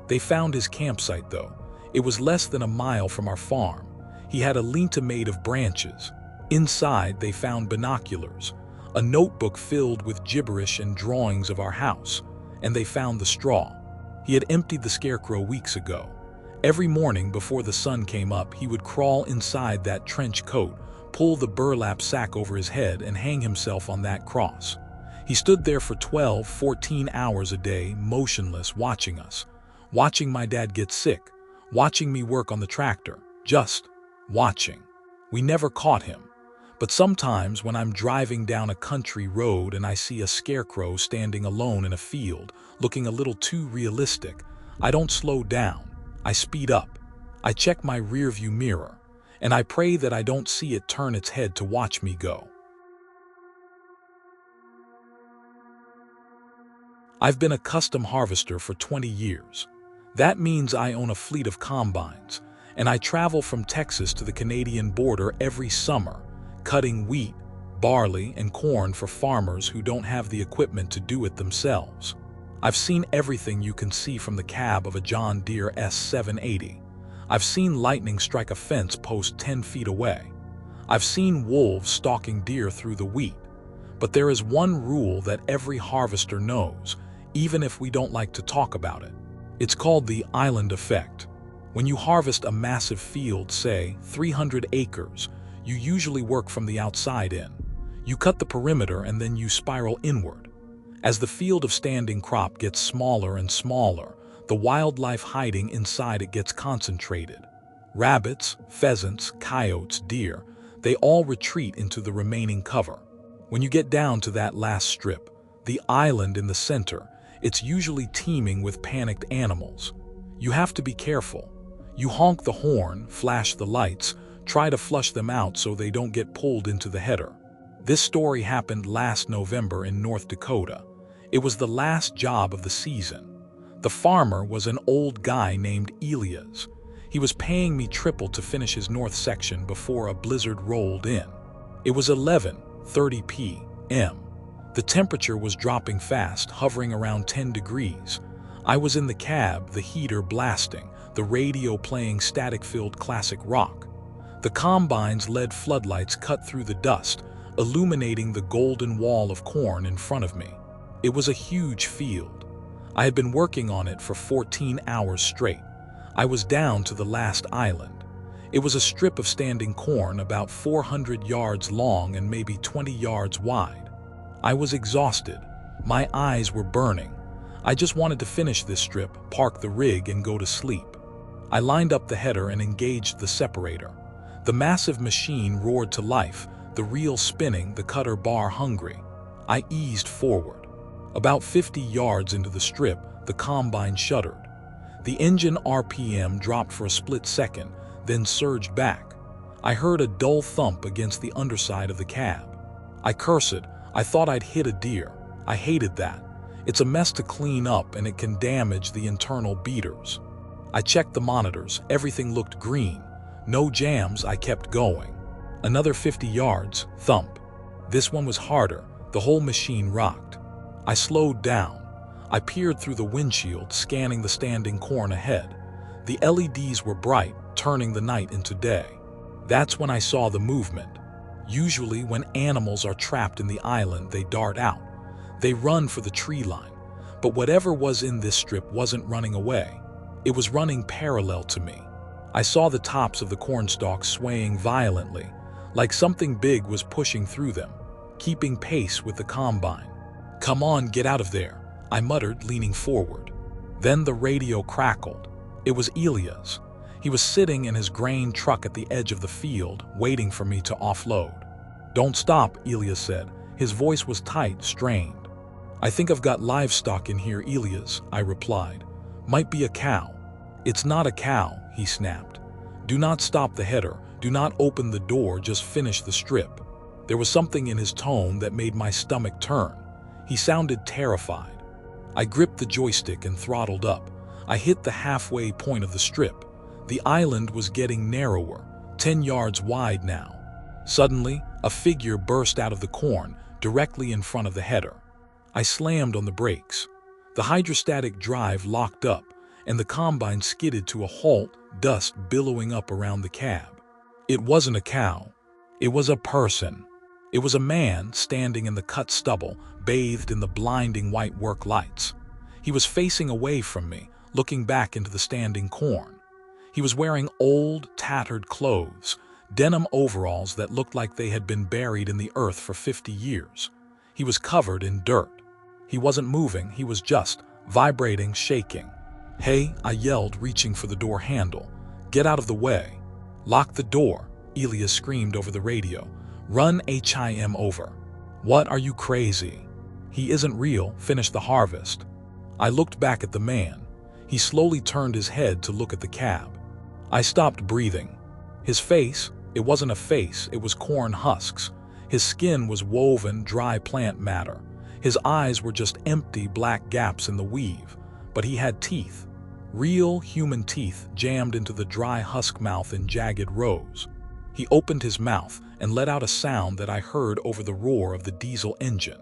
They found his campsite, though. It was less than a mile from our farm. He had a linta made of branches. Inside, they found binoculars, a notebook filled with gibberish and drawings of our house, and they found the straw. He had emptied the Scarecrow weeks ago. Every morning before the sun came up, he would crawl inside that trench coat, pull the burlap sack over his head, and hang himself on that cross. He stood there for 12, 14 hours a day, motionless, watching us, watching my dad get sick, watching me work on the tractor, just watching. We never caught him. But sometimes when I'm driving down a country road and I see a Scarecrow standing alone in a field, looking a little too realistic, I don't slow down. I speed up. I check my rearview mirror, and I pray that I don't see it turn its head to watch me go. I've been a custom harvester for 20 years. That means I own a fleet of combines, and I travel from Texas to the Canadian border every summer, cutting wheat, barley, and corn for farmers who don't have the equipment to do it themselves. I've seen everything you can see from the cab of a John Deere S780. I've seen lightning strike a fence post 10 feet away. I've seen wolves stalking deer through the wheat. But there is one rule that every harvester knows, even if we don't like to talk about it. It's called the island effect. When you harvest a massive field, say 300 acres, you usually work from the outside in. You cut the perimeter and then you spiral inward. As the field of standing crop gets smaller and smaller, the wildlife hiding inside it gets concentrated. Rabbits, pheasants, coyotes, deer, they all retreat into the remaining cover. When you get down to that last strip, the island in the center, it's usually teeming with panicked animals. You have to be careful. You honk the horn, flash the lights, try to flush them out so they don't get pulled into the header. This story happened last November in North Dakota. It was the last job of the season. The farmer was an old guy named Elias. He was paying me triple to finish his north section before a blizzard rolled in. It was 11:30 p.m. The temperature was dropping fast, hovering around 10 degrees. I was in the cab, the heater blasting, the radio playing static-filled classic rock. The combine's LED floodlights cut through the dust, illuminating the golden wall of corn in front of me. It was a huge field. I had been working on it for 14 hours straight. I was down to the last island. It was a strip of standing corn about 400 yards long and maybe 20 yards wide. I was exhausted. My eyes were burning. I just wanted to finish this strip, park the rig, and go to sleep. I lined up the header and engaged the separator. The massive machine roared to life, the reel spinning, the cutter bar hungry. I eased forward. About 50 yards into the strip, the combine shuddered. The engine RPM dropped for a split second, then surged back. I heard a dull thump against the underside of the cab. I cursed. I thought I'd hit a deer. I hated that. It's a mess to clean up and it can damage the internal beaters. I checked the monitors. Everything looked green. No jams. I kept going. Another 50 yards. Thump. This one was harder. The whole machine rocked. I slowed down. I peered through the windshield, scanning the standing corn ahead. The LEDs were bright, turning the night into day. That's when I saw the movement. Usually when animals are trapped in the island, they dart out. They run for the tree line. But whatever was in this strip wasn't running away. It was running parallel to me. I saw the tops of the cornstalks swaying violently, like something big was pushing through them, keeping pace with the combine. "Come on, get out of there," I muttered, leaning forward. Then the radio crackled. It was Elias. He was sitting in his grain truck at the edge of the field, waiting for me to offload. "Don't stop," Elias said. His voice was tight, strained. "I think I've got livestock in here, Elias," I replied. "Might be a cow." "It's not a cow," he snapped. "Do not stop the header. Do not open the door, just finish the strip." There was something in his tone that made my stomach turn. He sounded terrified. I gripped the joystick and throttled up. I hit the halfway point of the strip. The island was getting narrower, 10 yards wide now. Suddenly, a figure burst out of the corn, directly in front of the header. I slammed on the brakes. The hydrostatic drive locked up, and the combine skidded to a halt, dust billowing up around the cab. It wasn't a cow. It was a person. It was a man standing in the cut stubble, bathed in the blinding white work lights. He was facing away from me, looking back into the standing corn. He was wearing old, tattered clothes, denim overalls that looked like they had been buried in the earth for 50 years. He was covered in dirt. He wasn't moving, he was just vibrating, shaking. "Hey," I yelled, reaching for the door handle. "Get out of the way." "Lock the door," Elias screamed over the radio. "Run HIM over." "What, are you crazy?" "He isn't real, finish the harvest." I looked back at the man. He slowly turned his head to look at the cab. I stopped breathing. His face, it wasn't a face, it was corn husks. His skin was woven, dry plant matter. His eyes were just empty black gaps in the weave. But he had teeth. Real human teeth jammed into the dry husk mouth in jagged rows. He opened his mouth and let out a sound that I heard over the roar of the diesel engine.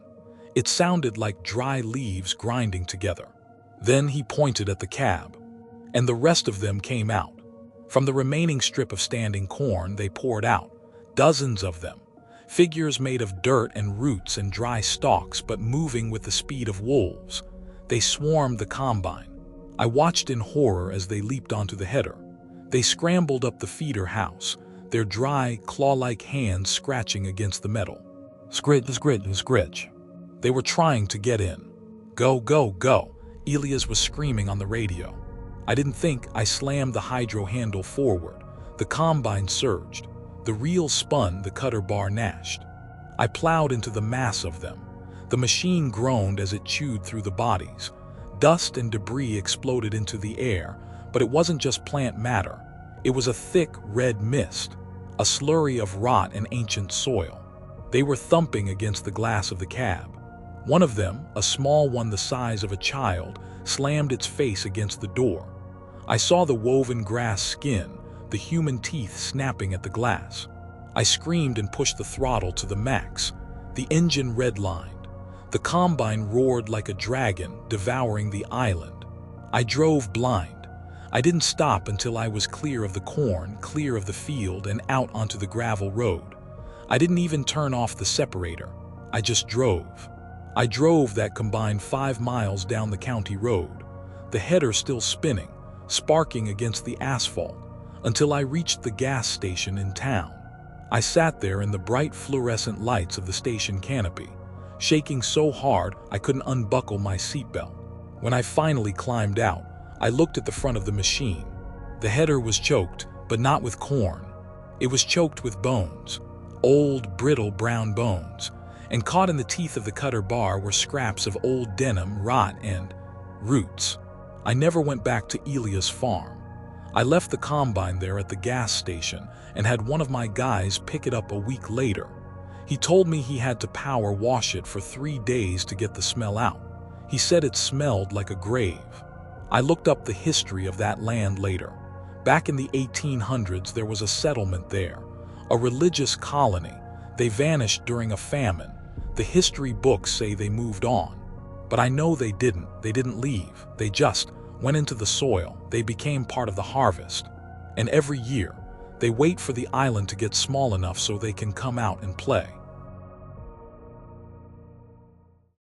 It sounded like dry leaves grinding together. Then he pointed at the cab, and the rest of them came out. From the remaining strip of standing corn, they poured out, dozens of them, figures made of dirt and roots and dry stalks, but moving with the speed of wolves. They swarmed the combine. I watched in horror as they leaped onto the header. They scrambled up the feeder house, their dry, claw-like hands scratching against the metal. Scritch, scritch, scritch. They were trying to get in. "Go, go, go," Elias was screaming on the radio. I didn't think. I slammed the hydro handle forward. The combine surged. The reel spun, the cutter bar gnashed. I plowed into the mass of them. The machine groaned as it chewed through the bodies. Dust and debris exploded into the air, but it wasn't just plant matter. It was a thick red mist, a slurry of rot and ancient soil. They were thumping against the glass of the cab. One of them, a small one the size of a child, slammed its face against the door. I saw the woven grass skin, the human teeth snapping at the glass. I screamed and pushed the throttle to the max. The engine redlined. The combine roared like a dragon, devouring the island. I drove blind. I didn't stop until I was clear of the corn, clear of the field, and out onto the gravel road. I didn't even turn off the separator. I just drove. I drove that combine 5 miles down the county road, the header still spinning, sparking against the asphalt. until I reached the gas station in town. I sat there in the bright fluorescent lights of the station canopy, shaking so hard I couldn't unbuckle my seatbelt. When I finally climbed out, I looked at the front of the machine. The header was choked, but not with corn. It was choked with bones, old, brittle brown bones, and caught in the teeth of the cutter bar were scraps of old denim, rot, and roots. I never went back to Elia's farm. I left the combine there at the gas station and had one of my guys pick it up a week later. He told me he had to power wash it for 3 days to get the smell out. He said it smelled like a grave. I looked up the history of that land later. Back in the 1800s, there was a settlement there, a religious colony. They vanished during a famine. The history books say they moved on. But I know they didn't. They didn't leave. They just went into the soil. They became part of the harvest. And every year, they wait for the island to get small enough so they can come out and play.